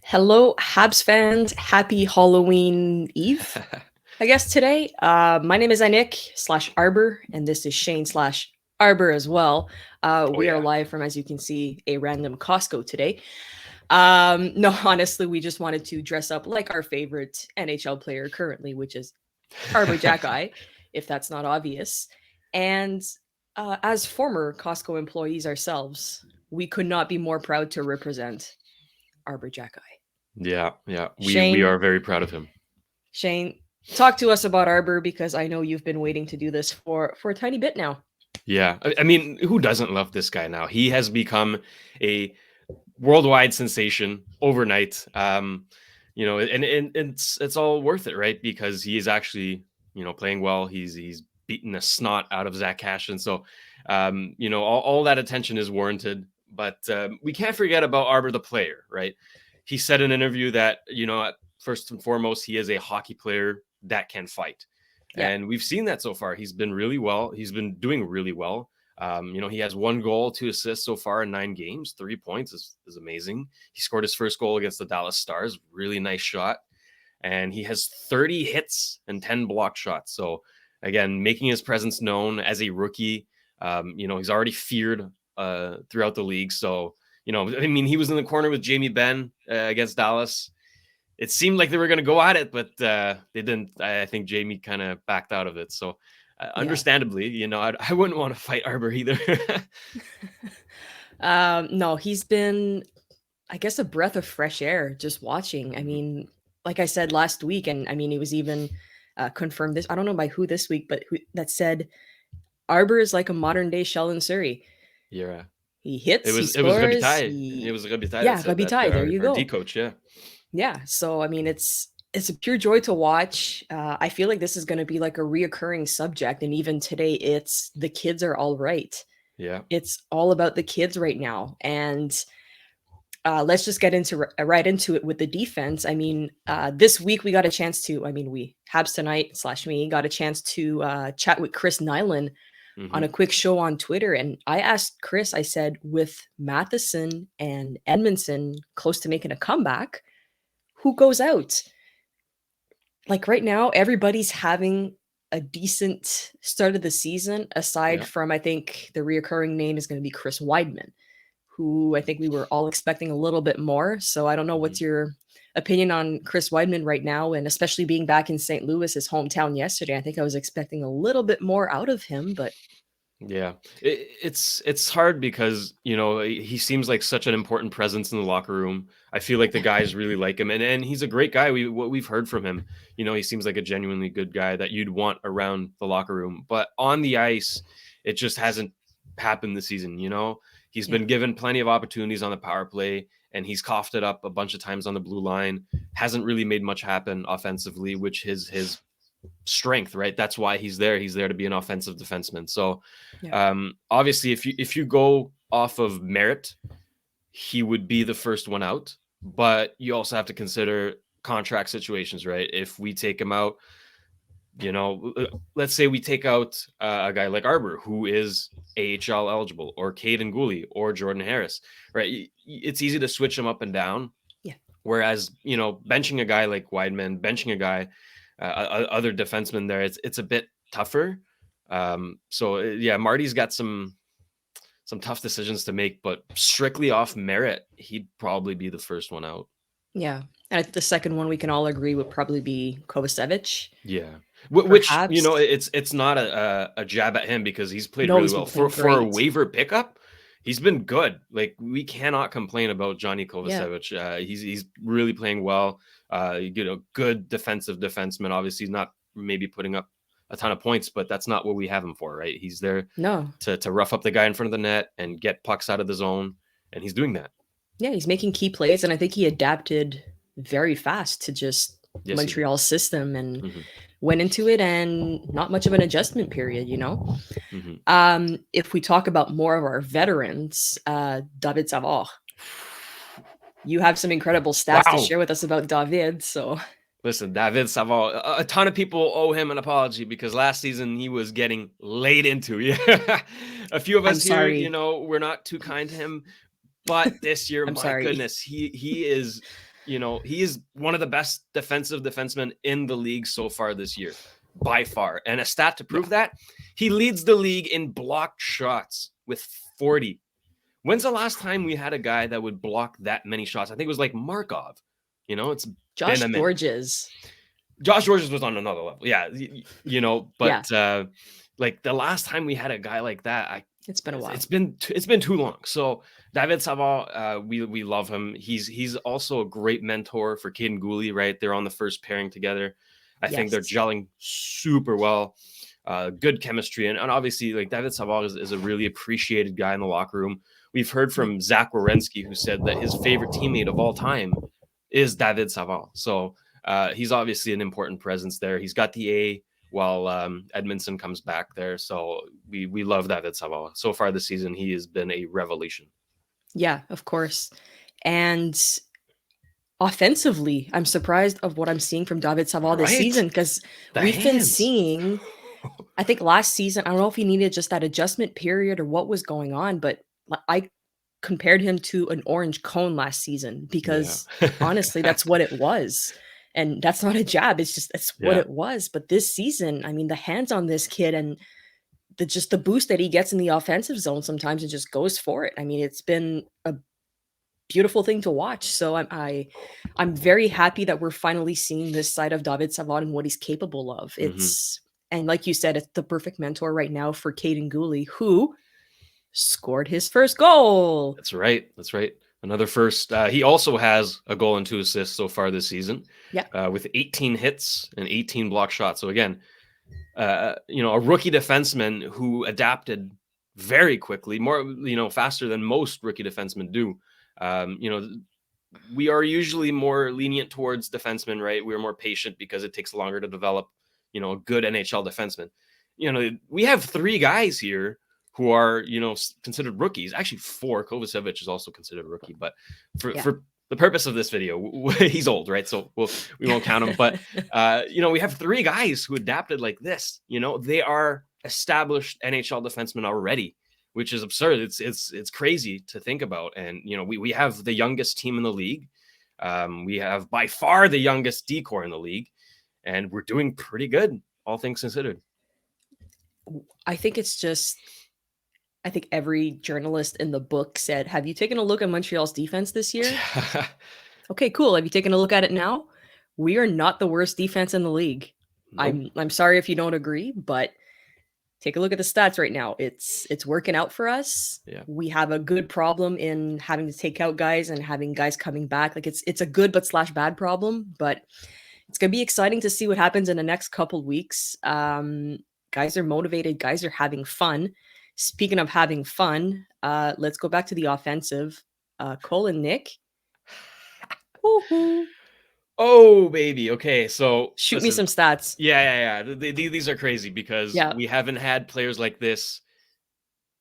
Hello, Habs fans. Happy Halloween Eve, I guess, today. My name is Annik slash Arber, and this is Shane slash Arber as well. Oh We are yeah. live from, as you can see, a random Costco today. No, honestly, we just wanted to dress up like our favorite NHL player currently, which is Arber Jackeye, if that's not obvious. And as former Costco employees ourselves, we could not be more proud to represent Arber Jackeye. Yeah. We Shane, are very proud of him. Shane, talk to us about Arber because I know you've been waiting to do this for a tiny bit now. Yeah. I mean, who doesn't love this guy now? He has become a worldwide sensation overnight. And it's all worth it, right? Because he is actually, playing well. He's beaten the snot out of Zach Cash. And so all that attention is warranted. But we can't forget about Arbor the player, right? He said in an interview that, first and foremost, he is a hockey player that can fight. Yeah, And we've seen that so far. He's been really well. He's been doing really well. He has 1 goal, 2 assists so far in 9 games. 3 points is amazing. He scored his first goal against the Dallas Stars. Really nice shot. And he has 30 hits and 10 blocked shots. So, again, making his presence known as a rookie. He's already feared throughout the league. So, he was in the corner with Jamie Benn against Dallas. It seemed like they were going to go at it, but they didn't. I think Jamie kind of backed out of it. So, yeah. understandably, I wouldn't want to fight Arber either. No, he's been, I guess, a breath of fresh air just watching. I Mhm. mean, like I said last week, and I mean, it was even confirmed this. I don't know by who this week, but who that said Arber is like a modern day Sheldon Surrey. Yeah, He it hits, he was it was scores. Robitaille. It He, was Robitaille that yeah, said that. Rabitaille. There you Our D go. coach, yeah. Yeah, so I mean, it's a pure joy to watch. I feel like this is going to be like a reoccurring subject, and even today, it's the kids are all right. Yeah. It's all about the kids right now, and let's just get into right into it with the defense. I mean, this week we got a chance to. I mean, we Habs tonight slash me got a chance to chat with Chris Nyland on Hmm. a quick show on Twitter, and I asked Chris. I said, with Matheson and Edmondson close to making a comeback, who goes out? Like right now, everybody's having a decent start of the season, aside Yeah. from I think the reoccurring name is going to be Chris Weidman, who I think we were all expecting a little bit more. So I don't know Hmm. what's your opinion on Chris Weidman right now, and especially being back in St. Louis, his hometown yesterday. I think I was expecting a little bit more out of him, but Yeah, it's hard because he seems like such an important presence in the locker room. I feel like the guys really like him, and he's a great guy. What we've heard from him, he seems like a genuinely good guy that you'd want around the locker room. But on the ice, it just hasn't happened this season. He's yeah, been given plenty of opportunities on the power play, and he's coughed it up a bunch of times on the blue line. Hasn't really made much happen offensively, which his strength, right? That's why he's there. He's there to be an offensive defenseman. So yeah, obviously, if you go off of merit, he would be the first one out. But you also have to consider contract situations, right? If we take him out, let's say we take out a guy like Arber, who is AHL eligible, or Caden Gooley, or Jordan Harris, right? It's easy to switch them up and down. yeah. Whereas, benching a guy like Weidman, benching a guy, other defensemen there, it's a bit tougher. So yeah, Marty's got some tough decisions to make, but strictly off merit, he'd probably be the first one out. Yeah. And I think the second one we can all agree would probably be Kovacevic, Yeah, which perhaps. it's not a jab at him because he's played No, really he's well been for playing a great. waiver pickup. He's been good. Like, we cannot complain about Johnny Yeah. Kovacevic. He's really playing well. Good defensive defenseman. Obviously, he's not maybe putting up a ton of points, but that's not what we have him for, right? He's there No. to rough up the guy in front of the net and get pucks out of the zone, and he's doing that. Yeah, he's making key plays, and I think he adapted very fast to just Yes, he did. Montreal's system and Hmm. went into it, and not much of an adjustment period. Hmm. If we talk about more of our veterans, David Savard, you have some incredible stats to Wow. share with us about David. So Listen, David Savard, a ton of people owe him an apology because last season he was getting laid into. Yeah. A few of I'm us here, sorry. we're not too kind to him, but this year, I'm my sorry. goodness, he is. you know, he is one of the best defensive defensemen in the league so far this year, by far. And a stat to prove that, he leads the league in blocked shots with 40. When's the last time we had a guy that would block that many shots? I think it was like Markov. You know, it's Josh been a minute. Josh Georges was on another level. Yeah, you know, but like the last time we had a guy like that, it's been a while. It's been too long. So David Savard, we love him. He's also a great mentor for Caden Gooley, right? They're on the first pairing together. I think they're gelling super well. Good chemistry. And obviously, like David Savard is a really appreciated guy in the locker room. We've heard from Zach Werenski, who said that his favorite teammate of all time is David Savard. So he's obviously an important presence there. He's got the A while Edmondson comes back there. So we love David Savard. So far this season, he has been a revelation. Yeah, of course. And offensively, I'm surprised of what I'm seeing from David Savard this season, because we've been seeing, I think last season, I don't know if he needed just that adjustment period or what was going on, but I compared him to an orange cone last season because honestly, that's what it was. And that's not a jab. It's just, that's what it was. But this season, I mean, the hands on this kid and the boost that he gets in the offensive zone sometimes and just goes for it. I mean, it's been a beautiful thing to watch. So I'm very happy that we're finally seeing this side of David Savard and what he's capable of. It's and like you said, it's the perfect mentor right now for Caden Gooley, who scored his first goal. That's right. Another first. He also has a goal and 2 assists so far this season. With 18 hits and 18 block shots. So again, you know, a rookie defenseman who adapted very quickly, more, you know, faster than most rookie defensemen do. You know, we are usually more lenient towards defensemen, right? We're more patient because it takes longer to develop, you know, a good NHL defenseman. You know, we have 3 guys here who are, you know, considered rookies. Actually, 4. Kovacevic is also considered a rookie, but for the purpose of this video, he's old, right? So we won't count him. But you know, we have 3 guys who adapted like this. You know, they are established NHL defensemen already, which is absurd. It's crazy to think about. And you know, we have the youngest team in the league. We have by far the youngest D-corps in the league, and we're doing pretty good, all things considered. I think it's just, I think every journalist in the book said, have you taken a look at Montreal's defense this year? Okay, cool. Have you taken a look at it now? We are not the worst defense in the league. Nope. I'm sorry if you don't agree, but take a look at the stats right now. It's working out for us. We have a good problem in having to take out guys and having guys coming back. Like it's a good but / bad problem, but it's going to be exciting to see what happens in the next couple weeks. Guys are motivated. Guys are having fun. Speaking of having fun, let's go back to the offensive. Cole and Nick. Woo-hoo. Oh, baby. Okay, so shoot me some stats. Yeah. These are crazy because we haven't had players like this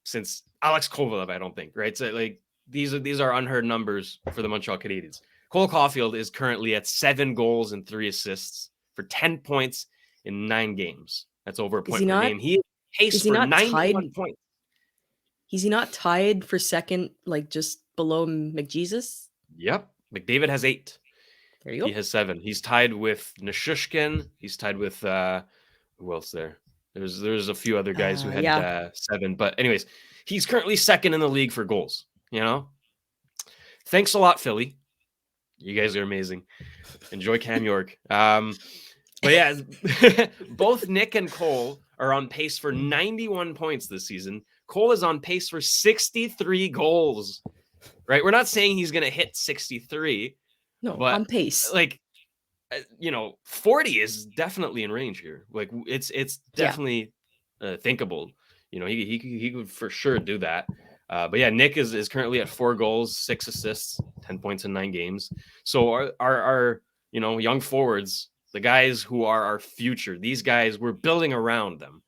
since Alex Kovalev, I don't think, right? So like these are unheard numbers for the Montreal Canadiens. Cole Caulfield is currently at 7 goals and 3 assists for 10 points in 9 games. That's over a point per game. He is for 91 points. Is he not tied for second, like just below McJesus? Yep. McDavid has 8. There you go. He has 7. He's tied with Nishushkin. He's tied with who else there? There's a few other guys who had 7. But anyways, he's currently second in the league for goals. You know, thanks a lot, Philly. You guys are amazing. Enjoy Cam York. But yeah, both Nick and Cole are on pace for 91 points this season. Cole is on pace for 63 goals. Right? We're not saying he's going to hit 63. No, but on pace. Like, you know, 40 is definitely in range here. Like, it's definitely thinkable. You know, he could for sure do that. But yeah, Nick is currently at 4 goals, 6 assists, 10 points in 9 games. So our you know, young forwards, the guys who are our future, these guys, we're building around them.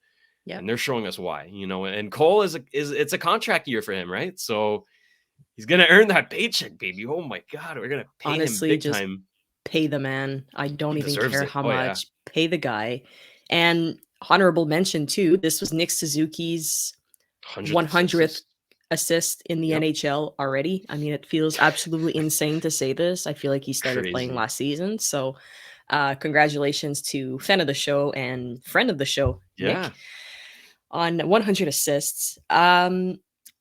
Yeah. And they're showing us why, you know, and Cole it's a contract year for him, right? So he's going to earn that paycheck, baby. Oh my God. We're going to pay him big just time. Pay the man. I don't even care how much. Yeah. Pay the guy. And honorable mention too, this was Nick Suzuki's 100th assists in the Yep. NHL already. I mean, it feels absolutely insane to say this. I feel like he started playing Crazy. last season. So, congratulations to fan of the show and friend of the show, Yeah. Nick, on 100 assists.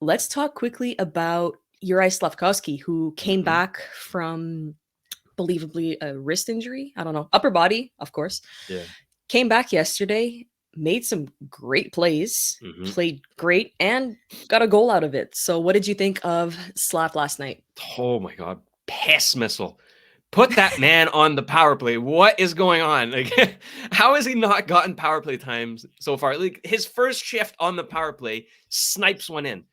Let's talk quickly about Juraj Slavkovsky, who came Mhm. back from believably a wrist injury. I don't know, upper body, of course. Yeah. Came back yesterday, made some great plays, Mhm. played great, and got a goal out of it. So, what did you think of Slav last night? Oh my god, piss missile. Put that man on the power play. What is going on? Like, how has he not gotten power play times so far? Like his first shift on the power play, snipes one in.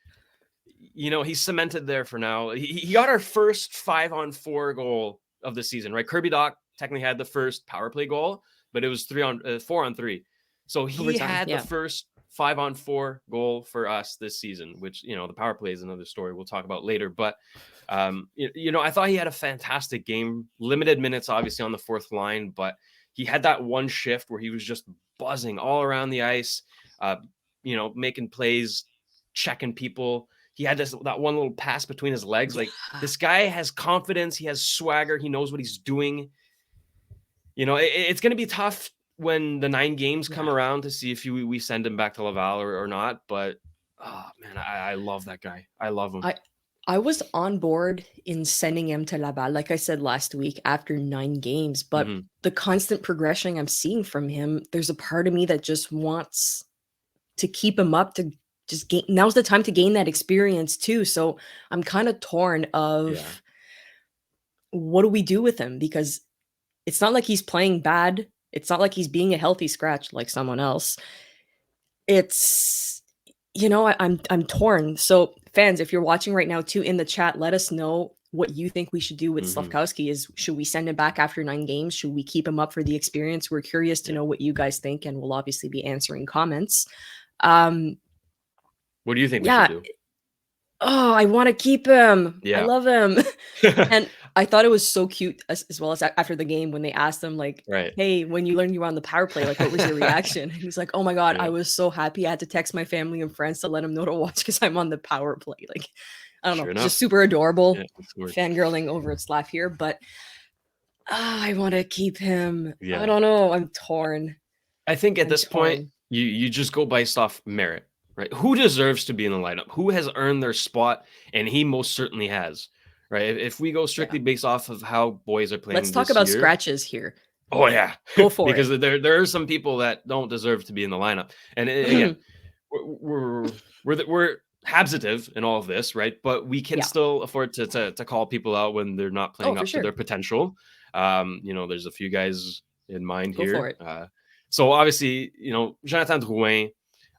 He's cemented there for now. He got our first 5-on-4 goal of the season, right? Kirby Doc technically had the first power play goal, but it was 4-on-3. So he Overtime, had the yeah. first 5-on-4 goal for us this season, which, the power play is another story we'll talk about later. But I thought he had a fantastic game. Limited minutes, obviously, on the fourth line, but he had that one shift where he was just buzzing all around the ice, making plays, checking people. He had that one little pass between his legs. Like, this guy has confidence. He has swagger. He knows what he's doing. It's going to be tough when the 9 games come around to see if we send him back to Laval or not. But, oh, man, I love that guy. I love him. I was on board in sending him to Laval, like I said last week, after 9 games. But the constant progression I'm seeing from him, there's a part of me that just wants to keep him up, to just gain. Now's the time to gain that experience too. So I'm kind of torn of what do we do with him? Because it's not like he's playing bad. It's not like he's being a healthy scratch like someone else. It's, I'm torn. So fans, if you're watching right now too, in the chat, let us know what you think we should do with Slavkovsky. Should we send him back after 9 games? Should we keep him up for the experience? We're curious to know what you guys think, and we'll obviously be answering comments. What do you think we should do? Oh, I want to keep him. Yeah. I love him. And I thought it was so cute as well as after the game when they asked him, like, right, hey, when you learned you were on the power play, like, what was your reaction? And he's like, oh my God, I was so happy. I had to text my family and friends to let them know to watch because I'm on the power play. Like, I don't know, enough. just super adorable. Yeah, fangirling over its laugh here, but I want to keep him. Yeah. I don't know. I'm torn. I think at this point, you just go based off merit, right? Who deserves to be in the lineup? Who has earned their spot? And he most certainly has, right? If we go strictly based off of how boys are playing, let's talk about scratches here. Oh yeah, go for because it. There are some people that don't deserve to be in the lineup, and again, we're habsitive in all of this, right? But we can still afford to call people out when they're not playing up to their potential. There's a few guys in mind go here. For it. So obviously, Jonathan Drouin,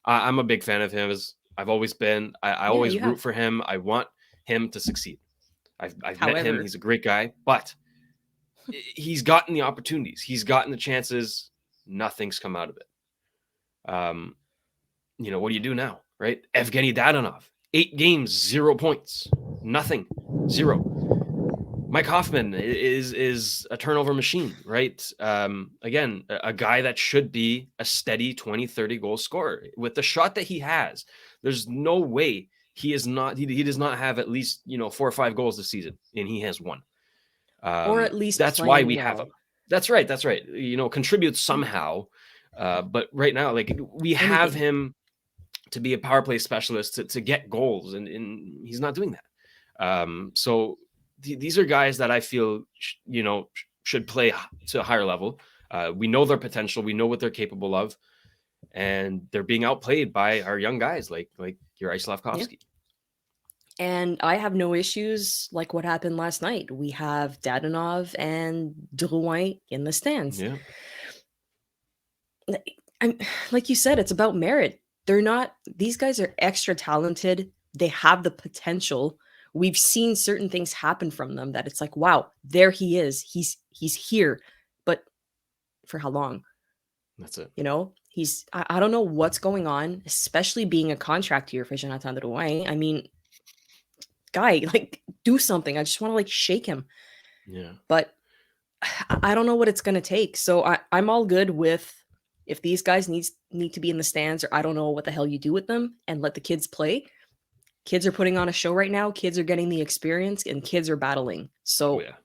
I'm a big fan of his. I've always been. I always root for him. I want him to succeed. I've met him. He's a great guy, but he's gotten the opportunities. He's gotten the chances. Nothing's come out of it. What do you do now, right? Evgeny Dadonov, 8 games, 0 points, nothing, 0. Mike Hoffman is a turnover machine, right? Again, a guy that should be a steady 20, 30 goal scorer. With the shot that he has, there's no way he does not have at least, 4 or 5 goals this season, and he has 1. Or at least that's why we have him. That's right. Contribute somehow. But right now, like, we have him to be a power play specialist to get goals, and he's not doing that. So these are guys that I feel, should play to a higher level. We know their potential. We know what they're capable of. And they're being outplayed by our young guys like Juraj Slavkovsky. Yeah. And I have no issues like what happened last night. We have Dadonov and Drouin in the stands. Yeah. I'm, like you said, it's about merit. These guys are extra talented. They have the potential. We've seen certain things happen from them that it's like, wow, there he is. He's here. But for how long? That's it. I don't know what's going on, especially being a contract year for Jonathan Drouin. I mean, guy, like, do something. I just want to, like, shake him. Yeah. But I don't know what it's going to take. So I'm all good with, if these guys need to be in the stands, or I don't know what the hell you do with them, and let the kids play. Kids are putting on a show right now. Kids are getting the experience, and kids are battling. Oh So yeah,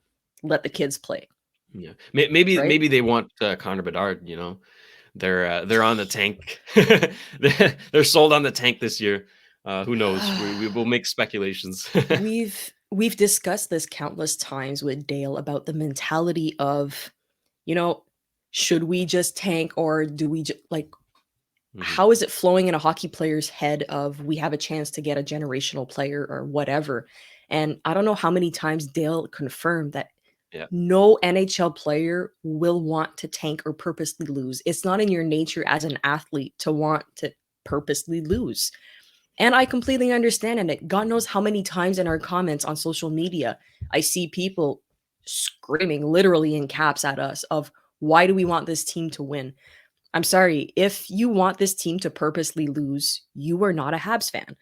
let the kids play, yeah. Maybe right? they want Connor Bedard. They're on the tank. They're sold on the tank this year. Who knows? We will make speculations. We've discussed this countless times with Dale about the mentality of, you know, should we just tank, or do we like, Mhm. how is it flowing in a hockey player's head of we have a chance to get a generational player or whatever? And I don't know how many times Dale confirmed that Yeah, no NHL player will want to tank or purposely lose. It's not in your nature as an athlete to want to purposely lose. And I completely understand it. God knows how many times in our comments on social media I see people screaming literally in caps at us of, why do we want this team to win? I'm sorry, if you want this team to purposely lose, you are not a Habs fan.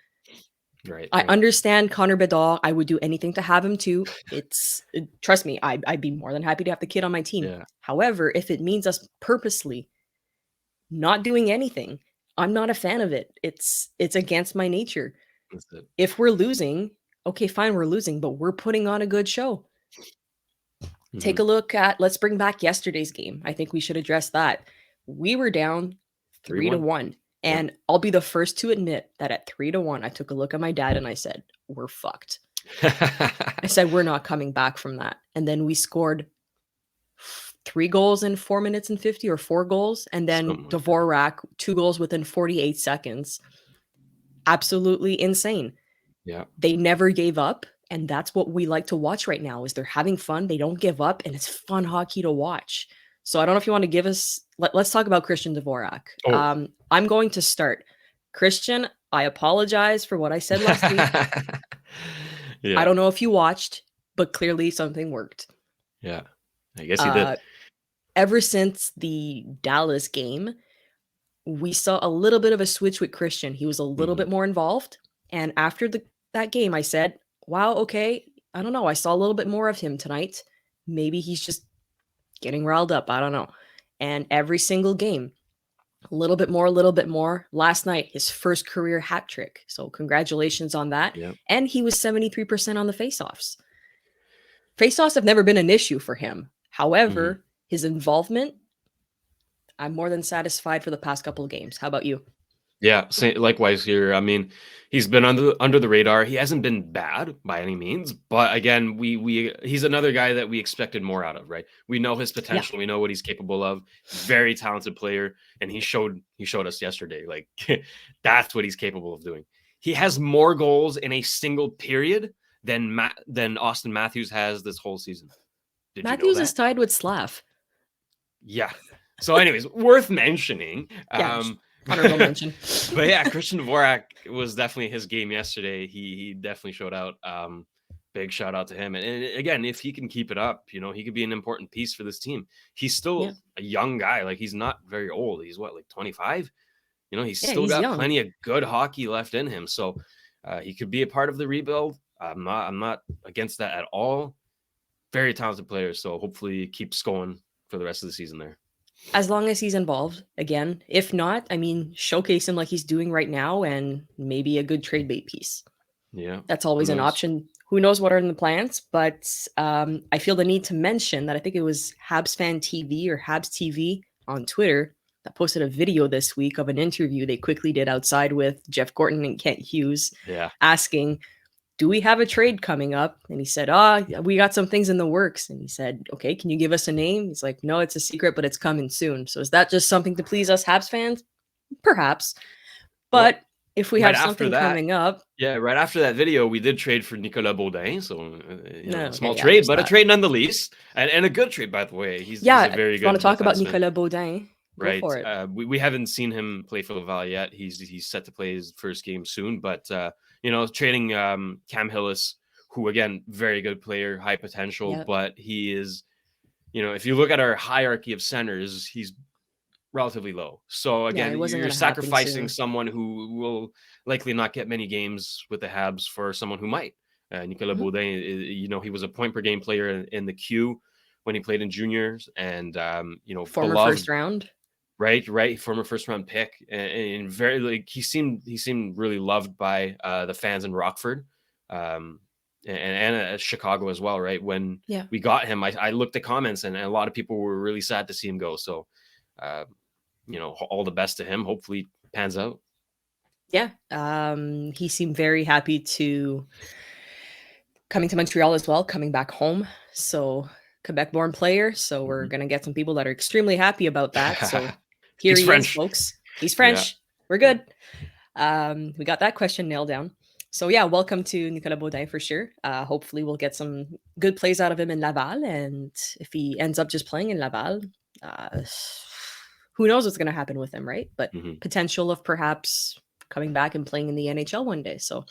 right, I right. understand Connor Bedard. I would do anything to have him too. Trust me, I'd be more than happy to have the kid on my team. Yeah, However, if it means us purposely not doing anything, I'm not a fan of it. It's against my nature. that's it. If we're losing, okay, fine, we're losing, but we're putting on a good show. Take Mhm. a look at, let's bring back yesterday's game. I think we should address that. We were down 3 to 3-1. 1. Yeah. And I'll be the first to admit that at 3 to 1, I took a look at my dad and I said, we're fucked. I said, we're not coming back from that. And then we scored 3 goals in 4 minutes and 50, or 4 goals. And then Something like that. Dvorak, 2 goals within 48 seconds. Absolutely insane. Yeah. They never gave up. And that's what we like to watch right now, is they're having fun. They don't give up, and it's fun hockey to watch. So I don't know if you want to give us, let's talk about Christian Dvorak. Oh. I'm going to start. Christian, I apologize for what I said last week. I Yeah. don't know if you watched, but clearly something worked. Yeah. I guess he did. Ever since the Dallas game, we saw a little bit of a switch with Christian. He was a little Mhm. bit more involved. And after that game, I said, wow, okay, I don't know. I saw a little bit more of him tonight. Maybe he's just getting riled up. I don't know. And every single game, a little bit more, a little bit more. Last night, his first career hat trick. So congratulations on that. Yeah. And he was 73% on the faceoffs. Faceoffs have never been an issue for him. Mhm. However, his involvement, I'm more than satisfied for the past couple of games. How about you? Yeah, likewise here. I mean, he's been under the radar. He hasn't been bad by any means, but again, we he's another guy that we expected more out of, right? We know his Yeah. potential. We know what he's capable of. Very talented player, and he showed us yesterday. Like that's what he's capable of doing. He has more goals in a single period than Austin Matthews has this whole season. Did you know Matthews is that? tied with Slav. Yeah. So, anyways, worth mentioning. Yeah, honorable mention. But yeah, Christian Dvorak was definitely his game yesterday. He definitely showed out. Big shout out to him. And again, if he can keep it up, he could be an important piece for this team. He's Yeah. still a young guy. Like he's not very old. He's what, like 25? He's Yeah, still he's got young. plenty of good hockey left in him. So he could be a part of the rebuild. I'm not against that at all. Very talented player. So hopefully he keeps going for the rest of the season there. As long as he's involved, again. If not, I mean, showcase him like he's doing right now, and maybe a good trade bait piece. Yeah. That's Who always an knows? option. Who knows what are in the plans? But I feel the need to mention that I think it was Habs Fan TV or Habs TV on Twitter that posted a video this week of an interview they quickly did outside with Jeff Gorton and Kent Hughes, Yeah. asking, do we have a trade coming up? And he said, we got some things in the works. And he said, okay, can you give us a name? He's like, no, it's a secret, but it's coming soon. So is that just something to please us Habs fans? Perhaps. Well, But if we right have after something that, coming up, yeah, right after that video, we did trade for Nicolas Baudin. So, no, a okay, small yeah, trade, there's but a that. trade nonetheless, and a good trade, by the way. He's a Yeah, very if you want good to talk about defenseman, Nicolas Baudin, go right? for it. We haven't seen him play for Laval yet. He's set to play his first game soon, but trading Cam Hillis, who again, very good player, high potential, Yeah, but he is, if you look at our hierarchy of centers, he's relatively low. So yeah, again, it wasn't you're going to happen sacrificing soon. someone who will likely not get many games with the Habs for someone who might. Nicolas Mhm. Baudin, he was a point per game player in the Q when he played in juniors, and Former first beloved. round. Right. Former first round pick, and very like he seemed really loved by the fans in Rockford, and Chicago as well. Right when Yeah. we got him, I looked at comments, and a lot of people were really sad to see him go. So, all the best to him. Hopefully, it pans out. Yeah. He seemed very happy to coming to Montreal as well, coming back home. So Quebec-born player. So we're Mhm. gonna get some people that are extremely happy about that. So here He's he is, French. folks. He's Yeah. French. We're good. We got that question nailed down. So yeah, welcome to Nicolas Baudin for sure. Hopefully we'll get some good plays out of him in Laval, and if he ends up just playing in Laval, uh, who knows what's going to happen with him, right? But Mhm. potential of perhaps coming back and playing in the NHL one day. So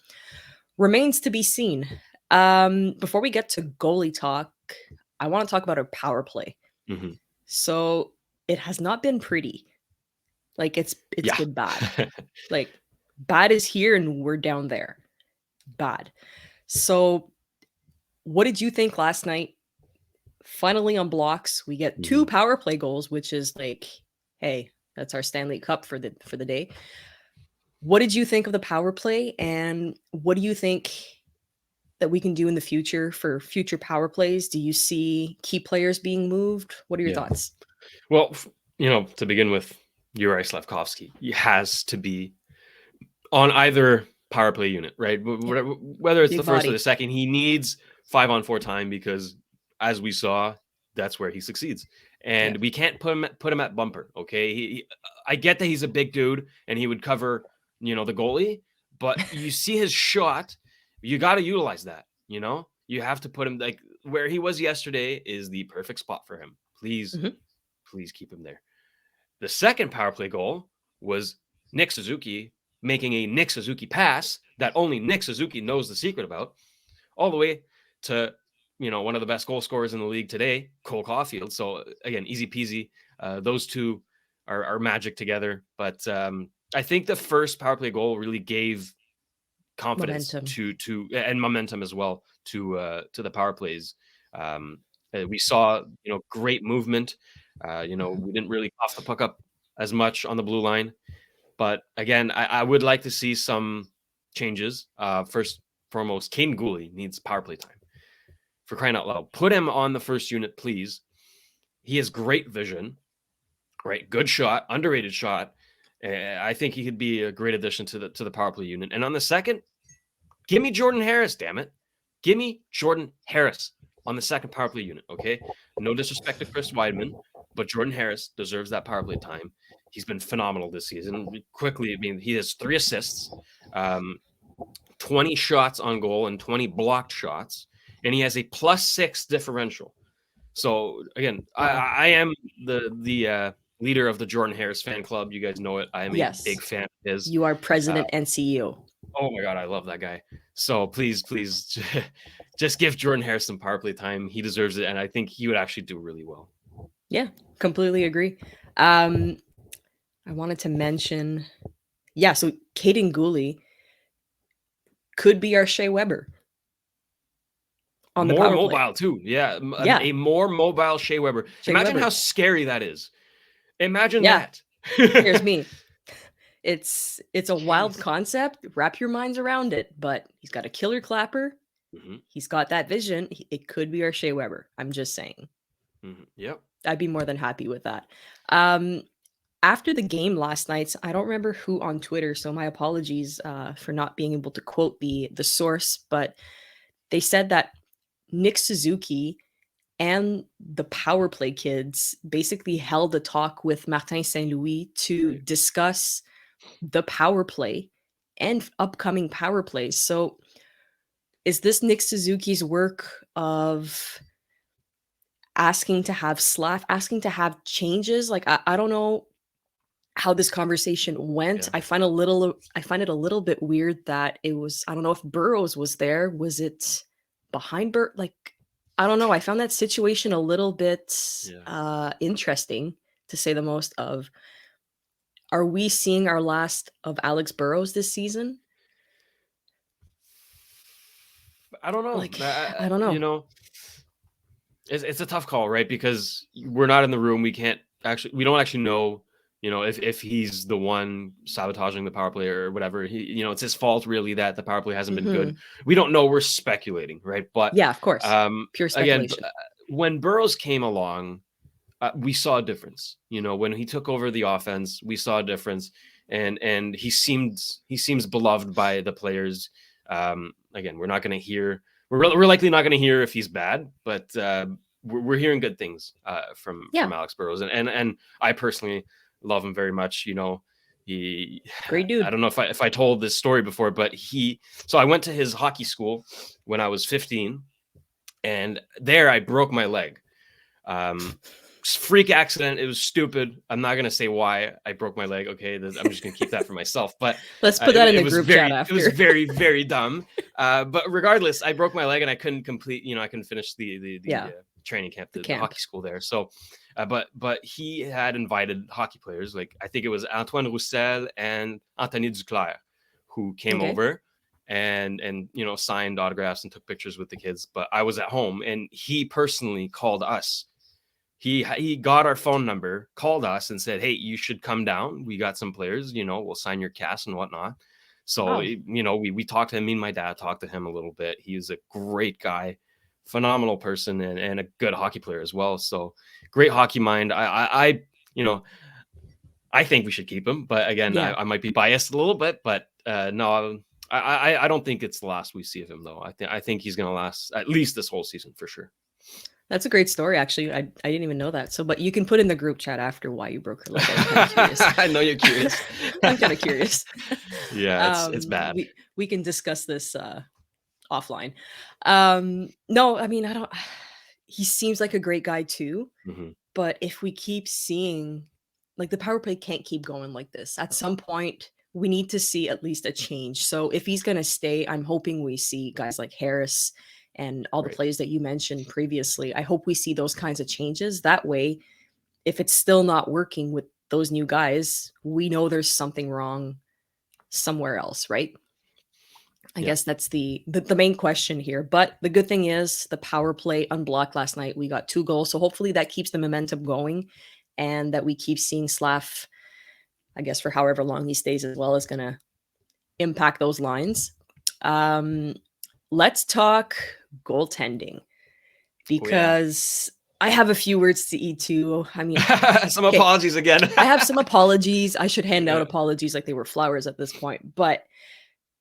remains to be seen. Before we get to goalie talk, I want to talk about our power play. Mhm. So it has not been pretty. Like it's Yeah. been bad. Like bad is here and we're down there. Bad. So what did you think last night? Finally on blocks, we get 2 Mhm. power play goals, which is like, hey, that's our Stanley Cup for the day. What did you think of the power play, and what do you think that we can do in the future for future power plays? Do you see key players being moved? What are your Yeah. thoughts? Well, to begin with, Yuri Slafkovsky, he has to be on either power play unit, right? Whether it's the Big first or the body. second, he needs 5-on-4 time because, as we saw, that's where he succeeds. Yeah. And we can't put him at bumper. Okay, I get that he's a big dude and he would cover, the goalie, but you see his shot, you got to utilize that. You have to put him like where he was yesterday is the perfect spot for him. Please, Mhm. please keep him there. The second power play goal was Nick Suzuki making a Nick Suzuki pass that only Nick Suzuki knows the secret about, all the way to one of the best goal scorers in the league today, Cole Caulfield. So again, easy peasy. Those two are magic together. But I think the first power play goal really gave confidence Momentum. to and momentum as well to the power plays. We saw great movement. Mhm. We didn't really cough the puck up as much on the blue line, but again, I would like to see some changes. First foremost, Caden Gooley needs power play time. For crying out loud, put him on the first unit, please. He has great vision, right? Good shot, underrated shot. I think he could be a great addition to the power play unit. And on the second, give me Jordan Harris, damn it. Give me Jordan Harris on the second power play unit, okay? No disrespect to Chris Weidman, but Jordan Harris deserves that power play time. He's been phenomenal this season. Quickly, I mean, he has 3 assists, 20 shots on goal, and 20 blocked shots, and he has a +6 differential. So again, Wow. I am the leader of the Jordan Harris fan club. You guys know it. I am a Yes. big fan of his. You are president and CEO. Oh my god, I love that guy. So please, just give Jordan Harris some power play time. He deserves it, and I think he would actually do really well. Yeah, completely agree. I wanted to mention, yeah, so Caden Gooley could be our Shea Weber on the More power play. mobile too, yeah. Yeah, A more mobile Shea Weber. Shea Imagine Weber. how scary that is. Imagine Yeah, that. here's me. It's a wild Jeez. concept. Wrap your minds around it, but he's got a killer clapper. Hmm. He's got that vision. It could be our Shea Weber. I'm just saying. Hmm. Yep. I'd be more than happy with that. Um, After the game last night, I don't remember who on Twitter, so my apologies for not being able to quote the source, but they said that Nick Suzuki and the power play kids basically held a talk with Martin Saint Louis to Right. discuss the power play and upcoming power plays. So is this Nick Suzuki's work of asking to have asking to have changes? Like I don't know how this conversation went. Yeah. I find it a little bit weird that it was, I don't know if Burrows was there. Was it behind like I don't know. I found that situation a little bit Yeah. interesting to say the most of. Are we seeing our last of Alex Burrows this season? I don't know. Like I don't know. It's a tough call, right? Because we're not in the room. We don't actually know if he's the one sabotaging the power play or whatever, it's his fault really that the power play hasn't been good. We don't know. We're speculating, right? But yeah, of course, pure speculation. Again, when Burrows came along, we saw a difference. When he took over the offense, we saw a difference, and he seems beloved by the players. Again, we're not going to hear. We're likely not going to hear if he's bad, but we're hearing good things from Alex Burrows, and I personally love him very much. He great dude. I don't know if I told this story before, but so I went to his hockey school when I was 15, and there I broke my leg. Freak accident. It was stupid. I'm not gonna say why I broke my leg. Okay, I'm just gonna keep that for myself. But let's put that in the group chat after. It was very, very dumb. But regardless, I broke my leg and I couldn't complete. I couldn't finish the training camp, the hockey school there. So, but he had invited hockey players, like I think it was Antoine Roussel and Anthony Duclair, who came over and signed autographs and took pictures with the kids. But I was at home, and he personally called us. He got our phone number, called us, and said, "Hey, you should come down. We got some players. We'll sign your cast and whatnot." So we talked to him. Me and my dad talked to him a little bit. He's a great guy, phenomenal person, and a good hockey player as well. So great hockey mind. I think we should keep him, but again, I might be biased a little bit. But no, I don't think it's the last we see of him, though. I think he's going to last at least this whole season for sure. That's a great story, actually. I didn't even know that. So, but you can put in the group chat after why you broke your leg. I'm kind of curious. I know you're curious. I'm kind of curious. Yeah, it's bad. We can discuss this offline. No, I mean, I don't. He seems like a great guy too. Mm-hmm. But if we keep seeing, like, the power play can't keep going like this. At some point, we need to see at least a change. So if he's going to stay, I'm hoping we see guys like Harris and all the players that you mentioned previously. I hope we see those kinds of changes. That way, if it's still not working with those new guys, we know there's something wrong somewhere else, right? I guess that's the main question here. But the good thing is the power play unblocked last night. We got 2 goals. So hopefully that keeps the momentum going, and that we keep seeing Slav, I guess, for however long he stays as well, is going to impact those lines. Let's talk goaltending, because I have a few words to eat too. I mean, some apologies again. I have some apologies. I should hand out apologies like they were flowers at this point. But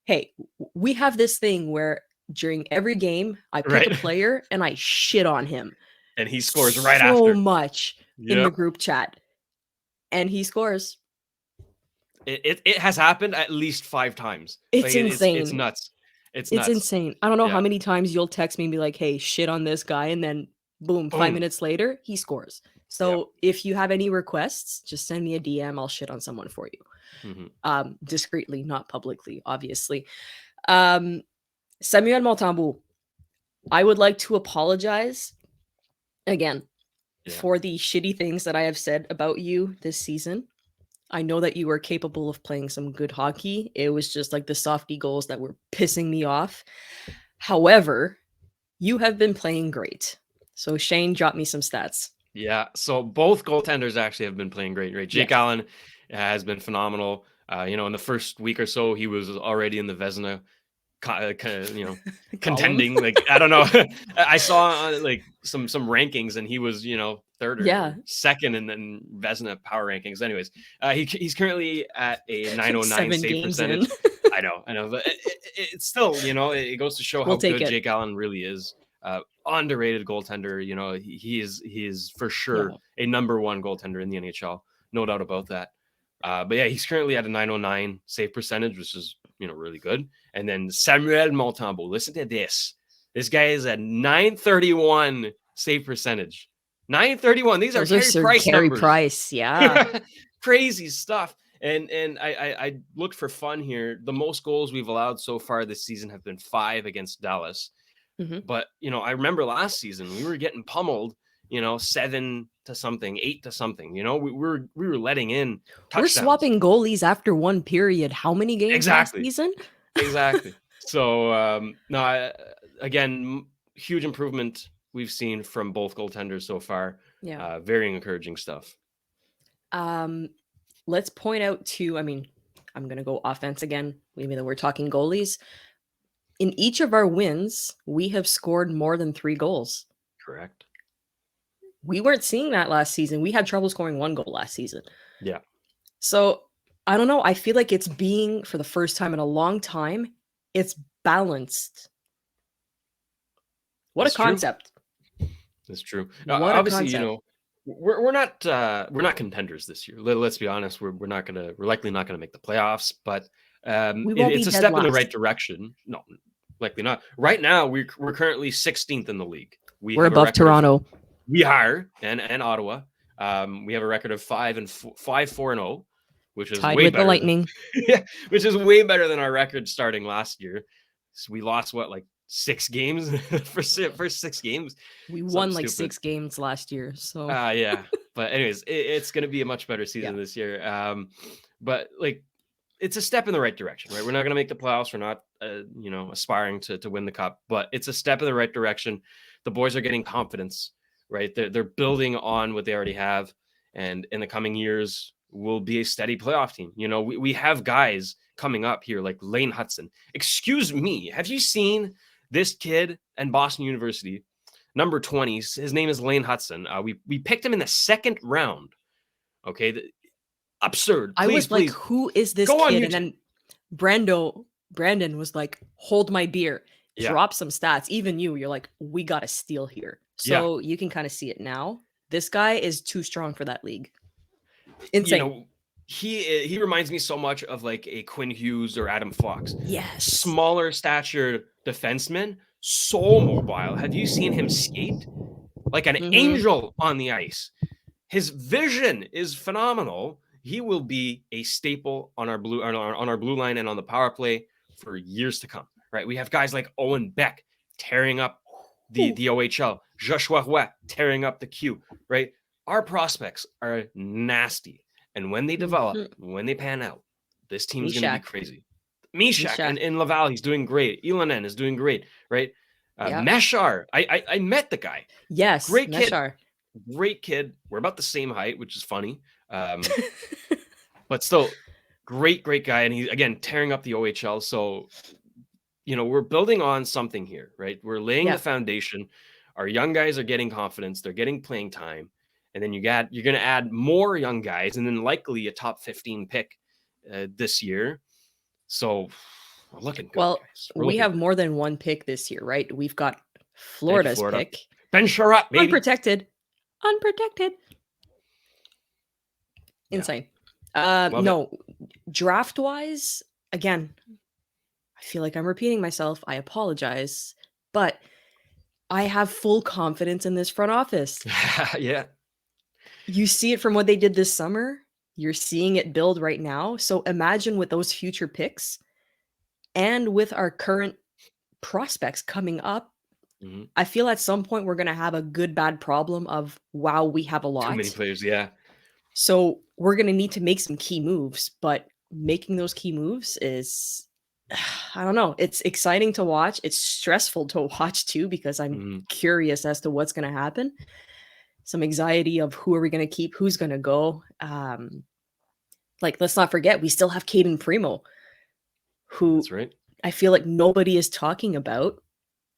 hey, we have this thing where during every game, I pick a player and I shit on him. And he scores right after. So much in the group chat. And he scores. It has happened at least 5 times. It's insane. It's nuts. It's insane. I don't know how many times you'll text me and be like, hey, shit on this guy. And then boom, 5 minutes later, he scores. So if you have any requests, just send me a DM. I'll shit on someone for you. Mm-hmm. Discreetly, not publicly, obviously. Samuel Montembeault, I would like to apologize again for the shitty things that I have said about you this season. I know that you were capable of playing some good hockey. It was just like the softy goals that were pissing me off. However, you have been playing great. So Shane, drop me some stats. Yeah, so both goaltenders actually have been playing great. Right, Jake Allen has been phenomenal. In the first week or so, he was already in the Vezina, contending. Like, I don't know. I saw like some rankings, and he was third or second in the Vezina power rankings. Anyways, he's currently at a 909 save percentage. I know, but it's still it goes to show how good Jake Allen really is. Underrated goaltender. He is for sure a number 1 goaltender in the NHL, no doubt about that. But yeah, he's currently at a 909 save percentage, which is really good. And then Samuel Montembeault, listen to this. This guy is at 931 save percentage. 931. These are Carey Price, yeah. Crazy stuff. And I looked for fun here. The most goals we've allowed so far this season have been 5 against Dallas. Mm-hmm. But I remember last season we were getting pummeled, 7 to something, 8 to something. We were letting in touchdowns. We're swapping goalies after 1 period. How many games last season? Exactly. So again, huge improvement we've seen from both goaltenders so far. Yeah, very encouraging stuff. let's point out too, I mean, I'm going to go offense again, even though we're talking goalies. In each of our wins, we have scored more than 3 goals. Correct. We weren't seeing that last season. We had trouble scoring 1 goal last season. Yeah. So I don't know. I feel like it's being, for the first time in a long time, it's balanced. What That's a concept. That's true. What a Obviously, you concept. know, we're not contenders this year. Let's be honest. We're likely not gonna make the playoffs, but We won't be it's a dead step in the right last. direction. No, likely not. Right now, we're currently 16th in the league. We're have a above record of- Toronto. we are and Ottawa. We have a record of 5-4-0, which is Tied way with the better. Lightning. Yeah, which is way better than our record starting last year. So we lost like 6 games for first 6 games. We Something won like stupid. 6 games last year. So Yeah. But anyways, it's going to be a much better season this year. But like, it's a step in the right direction, right? We're not going to make the playoffs. We're not, aspiring to win the cup, but it's a step in the right direction. The boys are getting confidence, right? They're building on what they already have, and in the coming years, we'll be a steady playoff team. You know, we have guys coming up here like Lane Hudson. Excuse me, have you seen this kid in Boston University? Number 20, his name is Lane Hudson. We picked him in the 2nd round. Okay, absurd. I was like, who is this kid? And then Brandon was like, hold my beer, drop some stats. Even you're like, we got to steal here. So you can kind of see it now. This guy is too strong for that league. Insane. You know, he reminds me so much of like a Quinn Hughes or Adam Fox. Yes. Smaller statured defenseman, so mobile. Have you seen him skate? Like an angel on the ice. His vision is phenomenal. He will be a staple on our blue line and on the power play for years to come. Right? We have guys like Owen Beck tearing up the OHL, Joshua Roy tearing up the Q. Right? Our prospects are nasty, and when they develop, when they pan out, this team is going to be crazy. Mishak and in Laval, he's doing great. Ilanen is doing great. Right? Meshar, I met the guy. Yes, great Meshar. Kid. Great kid. We're about the same height, which is funny. But still, great guy. And he's, again, tearing up the OHL. So, you know, we're building on something here, right? We're laying the foundation. Our young guys are getting confidence. They're getting playing time. And then you're going to add more young guys, and then likely a top 15 pick this year. So we're looking good. Well, we have more than one pick this year, right? We've got Florida's pick. Ben Sherratt, baby. Unprotected. Insane. No, draft-wise, again, I feel like I'm repeating myself. I apologize. But I have full confidence in this front office. Yeah. You see it from what they did this summer. You're seeing it build right now. So imagine with those future picks and with our current prospects coming up, I feel at some point we're going to have a good-bad problem of, wow, we have a lot. Too many players, yeah. So we're going to need to make some key moves, but making those key moves is, I don't know. It's exciting to watch. It's stressful to watch too, because I'm curious as to what's going to happen. Some anxiety of who are we going to keep, who's going to go. Like, let's not forget, we still have Caden Primo, who That's right. I feel like nobody is talking about.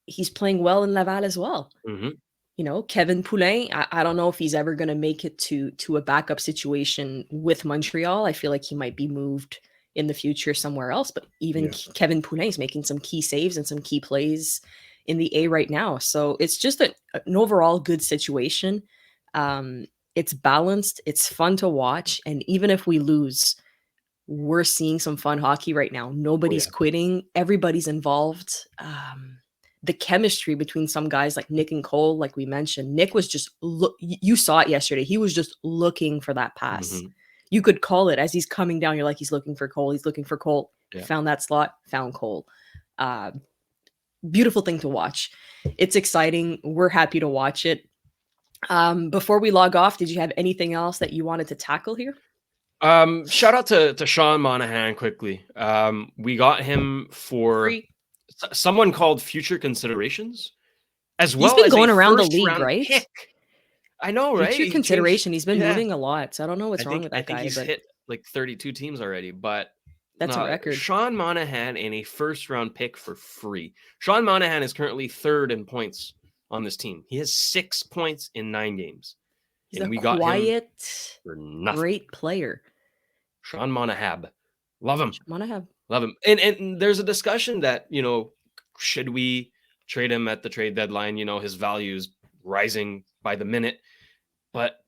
He's playing well in Laval as well. You know, Kevin Poulin, I don't know if he's ever going to make it to a backup situation with Montreal. I feel like he might be moved in the future somewhere else, but even Kevin Poulin is making some key saves and some key plays in the A right now. So it's just an overall good situation. It's balanced. It's fun to watch. And even if we lose, we're seeing some fun hockey right now. Nobody's quitting. Everybody's involved. The chemistry between some guys like Nick and Cole, like we mentioned, Nick was just, you saw it yesterday. He was just looking for that pass. You could call it as he's coming down. You're like, he's looking for Cole. He's looking for Cole. Found that slot, found Cole. Beautiful thing to watch. It's exciting. We're happy to watch it. Before we log off, did you have anything else that you wanted to tackle here? Shout out to Sean Monahan quickly. We got him for someone called future considerations, as well. He's been as going around the league, right? Pick. I know, right? Future consideration. He's been moving a lot, so I don't know what's wrong with that guy. He's but hit like 32 teams already, but That's a record. Sean Monahan and a first-round pick for free. Sean Monahan is currently 3rd in points on this team. He has 6 points in 9 games. He's and a we got him quiet, for nothing. great player. Sean Monahan. Love him. Monahan. Love him. And there's a discussion that, should we trade him at the trade deadline? His value is rising by the minute. But,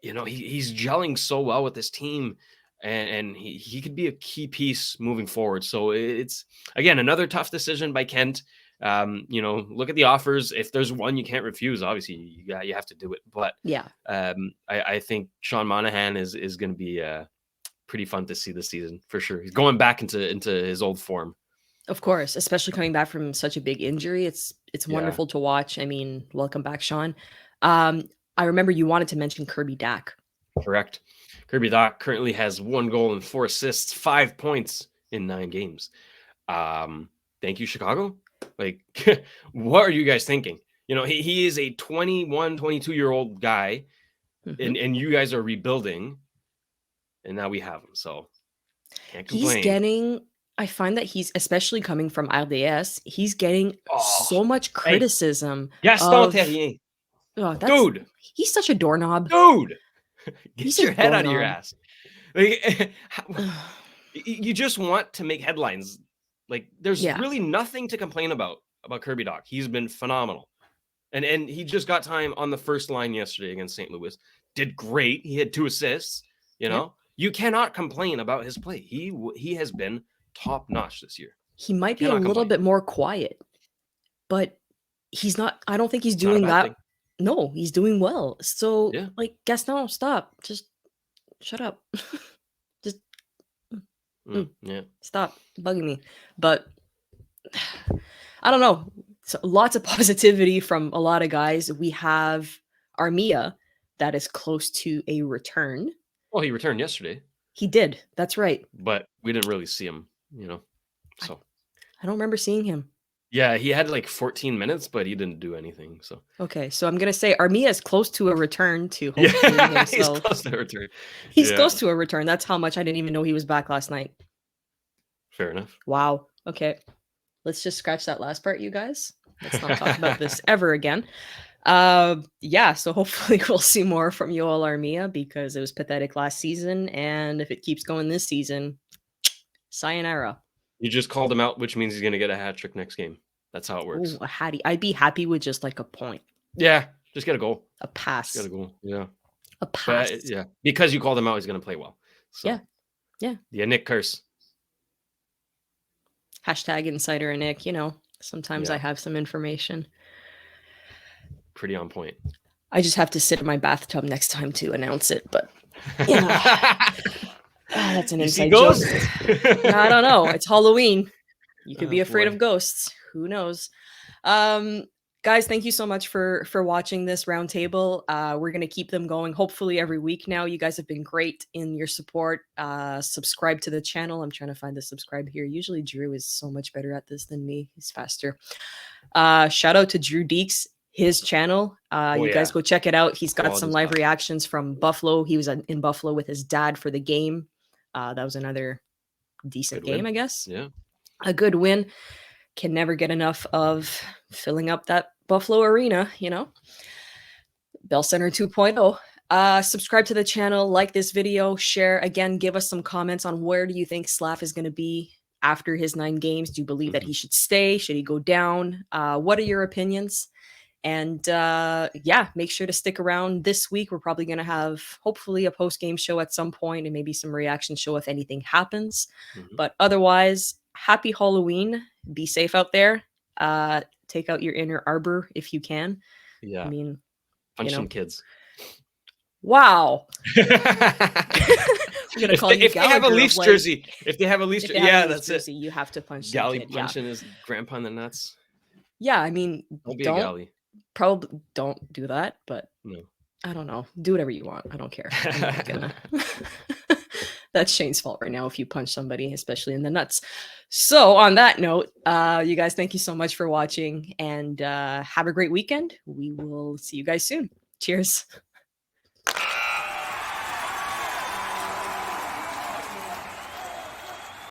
he's gelling so well with this team. And he could be a key piece moving forward. So it's, again, another tough decision by Kent. Look at the offers. If there's one you can't refuse, obviously you have to do it. But yeah, I think Sean Monahan is going to be pretty fun to see this season for sure. He's going back into his old form. Of course, especially coming back from such a big injury. It's wonderful to watch. I mean, welcome back, Sean. I remember you wanted to mention Kirby Dach. Correct. Kirby Dach currently has 1 goal and 4 assists, 5 points in 9 games. Thank you, Chicago. Like, what are you guys thinking? He is a 21, 22-year-old guy, and you guys are rebuilding, and now we have him. So can't complain. I find that he's, especially coming from RDS, he's getting so much criticism. Gaston Terrien. Dude. He's such a doorknob. Dude. Get your head out of your ass. Like, you just want to make headlines. Like, there's really nothing to complain about Kirby Dach. He's been phenomenal. And he just got time on the first line yesterday against St. Louis. Did great. He had 2 assists. You cannot complain about his play. He has been top notch this year. He might be a little bit more quiet, but he's not. I don't think he's doing that. Thing. No, he's doing well. So, like, Gaston, stop. Just shut up. Just stop bugging me. But I don't know. So, lots of positivity from a lot of guys. We have Armia that is close to a return. Well, he returned yesterday. He did. That's right. But we didn't really see him, so. I don't remember seeing him. Yeah, he had like 14 minutes, but he didn't do anything. So okay, so I'm gonna say Armia is close to a return to hopefully he's close to a return. He's close to a return. That's how much I didn't even know he was back last night. Fair enough. Wow. Okay, let's just scratch that last part, you guys. Let's not talk about this ever again. So hopefully we'll see more from Yoel Armia because it was pathetic last season, and if it keeps going this season, sayonara. You just called him out, which means he's gonna get a hat trick next game. That's how it works. Ooh, a hattie. I'd be happy with just like a point. Yeah, just get a goal. A pass. Just get a goal. Yeah. A pass. But, because you called him out, he's gonna play well. So, yeah. The Annik curse. Hashtag insider Annik. Sometimes I have some information. Pretty on point. I just have to sit in my bathtub next time to announce it, but that's an inside joke. I don't know. It's Halloween. You could be afraid of ghosts. Who knows? Guys, thank you so much for watching this roundtable. We're going to keep them going hopefully every week now. You guys have been great in your support. Subscribe to the channel. I'm trying to find the subscribe here. Usually Drew is so much better at this than me. He's faster. Shout out to Drew Deeks. His channel. You guys go check it out. He's got some live reactions from Buffalo. He was in Buffalo with his dad for the game. That was another decent game, I guess. Yeah. A good win. Can never get enough of filling up that Buffalo arena, Bell Center 2.0. Subscribe to the channel, like this video, share. Again, give us some comments on where do you think Slav is going to be after his 9 games. Do you believe that he should stay? Should he go down? What are your opinions? And make sure to stick around this week. We're probably going to have hopefully a post-game show at some point and maybe some reaction show if anything happens. But otherwise, happy Halloween. Be safe out there. Take out your inner Arber if you can. Yeah. I mean, punch some kids. Wow. We're gonna call if they have a Leafs jersey, that's jersey, it. You have to punch Galley punching his grandpa in the nuts. Yeah, I mean, don't be a Galley. Probably don't do that, but no. I don't know. Do whatever you want. I don't care. I'm not gonna. That's Shane's fault right now if you punch somebody, especially in the nuts. So on that note, you guys, thank you so much for watching and have a great weekend. We will see you guys soon. Cheers.